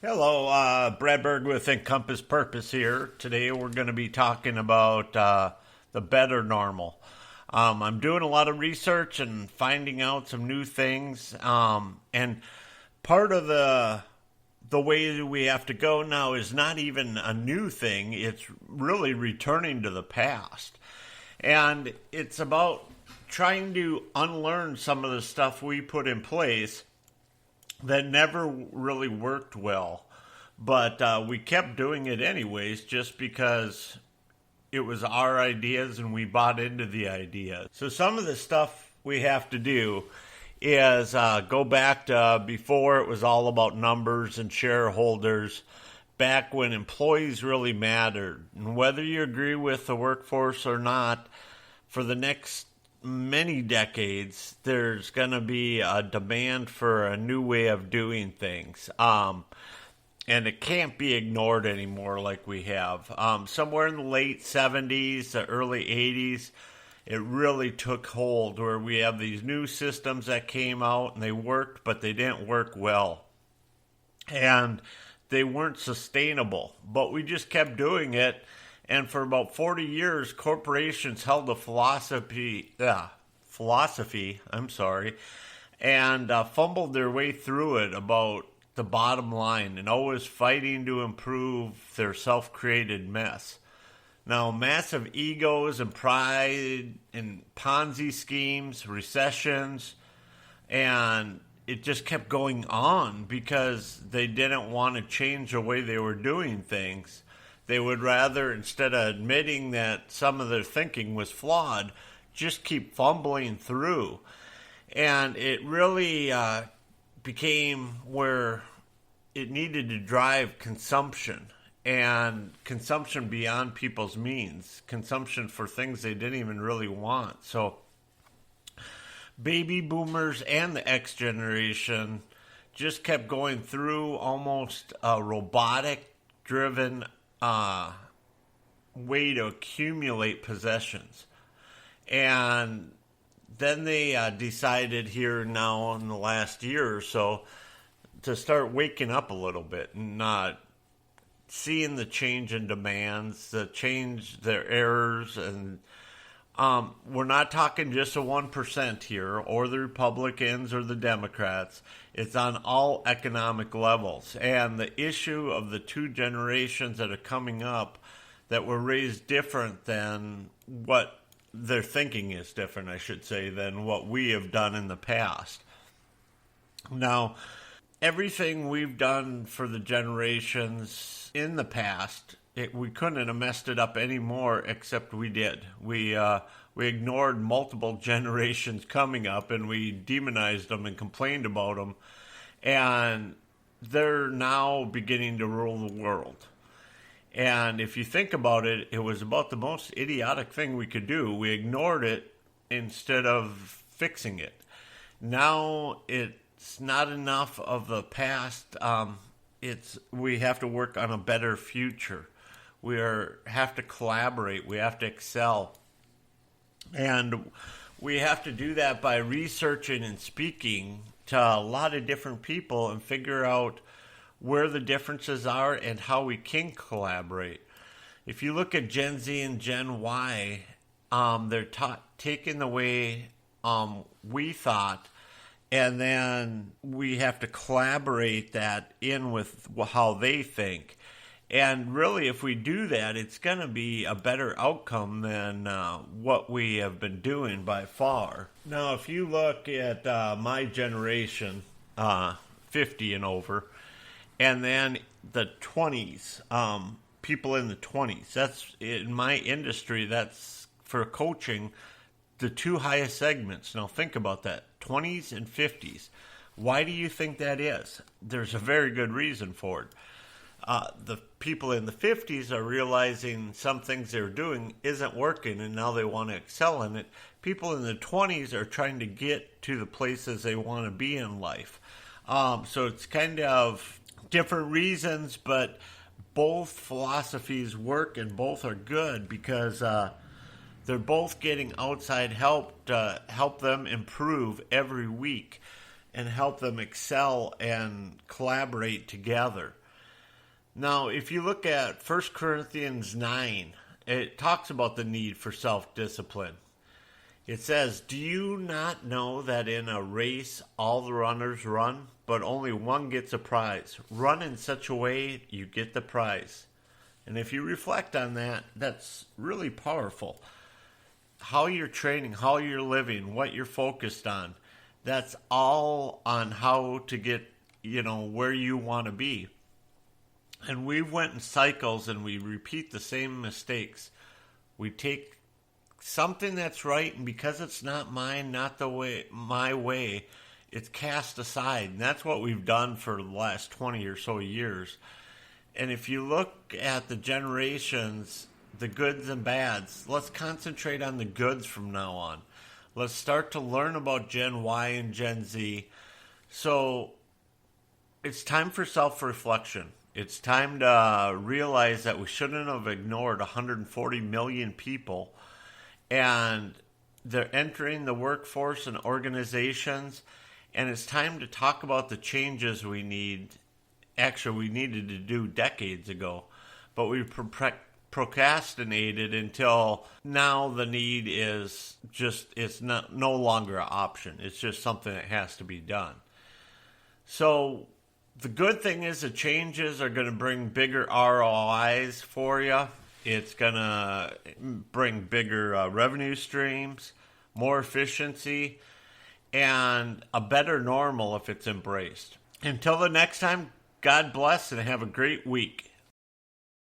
Hello, Brad Berg with Encompass Purpose here. Today we're going to be talking about the better normal. I'm doing a lot of research and finding out some new things. And part of the way that we have to go now is not even a new thing. It's really returning to the past. And it's about trying to unlearn some of the stuff we put in place that never really worked well. But we kept doing it anyways just because it was our ideas and we bought into the idea. So some of the stuff we have to do is go back to before it was all about numbers and shareholders, back when employees really mattered. And whether you agree with the workforce or not, for the next many decades, there's going to be a demand for a new way of doing things. And it can't be ignored anymore like we have. Somewhere in the late 70s, the early 80s, it really took hold where we have these new systems that came out and they worked, but they didn't work well. And they weren't sustainable, but we just kept doing it. And for about 40 years, corporations held a philosophy, and fumbled their way through it about the bottom line and always fighting to improve their self-created mess. Now, massive egos and pride and Ponzi schemes, recessions, and it just kept going on because they didn't want to change the way they were doing things. They would rather, instead of admitting that some of their thinking was flawed, just keep fumbling through. And it really became where it needed to drive consumption, and consumption beyond people's means, consumption for things they didn't even really want. So baby boomers and the X generation just kept going through almost a robotic driven way to accumulate possessions. And then they decided here now in the last year or so to start waking up a little bit and not seeing the change in demands, the change their errors. And we're not talking just the 1% here or the Republicans or the Democrats. It's on all economic levels. And the issue of the two generations that are coming up that were raised different than what their thinking is different, I should say, than what we have done in the past. Now, everything we've done for the generations in the past, we couldn't have messed it up anymore, except we did. We ignored multiple generations coming up, and we demonized them and complained about them. And they're now beginning to rule the world. And if you think about it, it was about the most idiotic thing we could do. We ignored it instead of fixing it. Now it's not enough of the past. We have to work on a better future. Have to collaborate. We have to excel. And we have to do that by researching and speaking to a lot of different people and figure out where the differences are and how we can collaborate. If you look at Gen Z and Gen Y, they're taking the way we thought, and then we have to collaborate that in with how they think. And really, if we do that, it's going to be a better outcome than what we have been doing by far. Now, if you look at my generation, 50 and over, and then the 20s, people in the 20s, that's in my industry, that's for coaching, the two highest segments. Now, think about that, 20s and 50s. Why do you think that is? There's a very good reason for it. The people in the 50s are realizing some things they're doing isn't working, and now they want to excel in it. People in the 20s are trying to get to the places they want to be in life. So it's kind of different reasons, but both philosophies work and both are good because they're both getting outside help to help them improve every week and help them excel and collaborate together. Now, if you look at 1 Corinthians 9, it talks about the need for self-discipline. It says, "Do you not know that in a race all the runners run, but only one gets a prize? Run in such a way you get the prize." And if you reflect on that, that's really powerful. How you're training, how you're living, what you're focused on, that's all on how to get, where you want to be. And we went in cycles and we repeat the same mistakes. We take something that's right, and because it's not mine, not my way, it's cast aside. And that's what we've done for the last 20 or so years. And if you look at the generations, the goods and bads, let's concentrate on the goods from now on. Let's start to learn about Gen Y and Gen Z. So it's time for self-reflection. It's time to realize that we shouldn't have ignored 140 million people, and they're entering the workforce and organizations, and it's time to talk about the changes we need. Actually, we needed to do decades ago, but we procrastinated until now. The need is it's no longer an option. It's just something that has to be done. So the good thing is the changes are going to bring bigger ROIs for you. It's going to bring bigger revenue streams, more efficiency, and a better normal if it's embraced. Until the next time, God bless and have a great week.